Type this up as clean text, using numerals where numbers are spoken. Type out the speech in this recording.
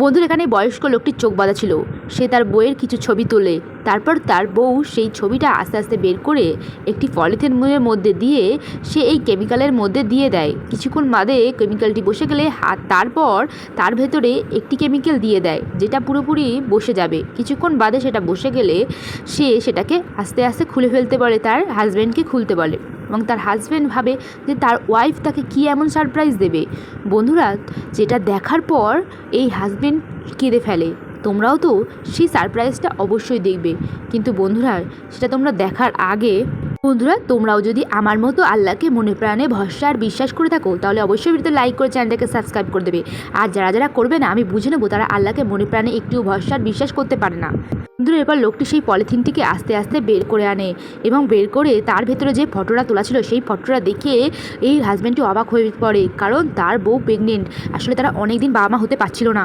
বন্ধুর এখানে বয়স্ক লোকটির চোখ বাঁধা ছিল। সে তার বইয়ের কিছু ছবি তোলে। তারপর তার বউ সেই ছবিটা আস্তে আস্তে বের করে একটি পলিথিনের মধ্যে দিয়ে সে এই কেমিক্যালের মধ্যে দিয়ে দেয়। কিছুক্ষণ বাদে কেমিক্যালটি বসে গেলে তারপর তার ভেতরে একটি কেমিক্যাল দিয়ে দেয় যেটা পুরোপুরি বসে যাবে। কিছুক্ষণ বাদে সেটা বসে গেলে সে সেটাকে আস্তে আস্তে খুলে ফেলতে বলে, তার হাজব্যান্ডকে খুলতে বলে এবং তার হাজব্যান্ড ভাবে যে তার ওয়াইফ তাকে কী এমন সারপ্রাইজ দেবে। বন্ধুরা, যেটা দেখার পর এই হাজব্যান্ড কেঁদে ফেলে। তোমরাও তো সেই সারপ্রাইজটা অবশ্যই দেখবে, কিন্তু বন্ধুরা সেটা তোমরা দেখার আগে বন্ধুরা তোমরাও যদি আমার মতো আল্লাহকে মনে প্রাণে ভরসা আর বিশ্বাস করে থাকো তাহলে অবশ্যই ভিডিওতে লাইক করে চ্যানেলটাকে সাবস্ক্রাইব করে দেবে। আর যারা যারা করবে না আমি বুঝে নেবো তারা আল্লাহকে মনে প্রাণে একটু ভরসা আর বিশ্বাস করতে পারে না। বন্ধুরা এবার লোকটি সেই পলিথিনটিকে আস্তে আস্তে বের করে আনে এবং বের করে তার ভেতরে যে ফটোটা তোলা ছিল সেই ফটোটা দেখে এই হাজব্যান্ডটি অবাক হয়ে পড়ে, কারণ তার বউ প্রেগনেন্ট। আসলে তারা অনেকদিন বাবা মা হতে পারছিল না।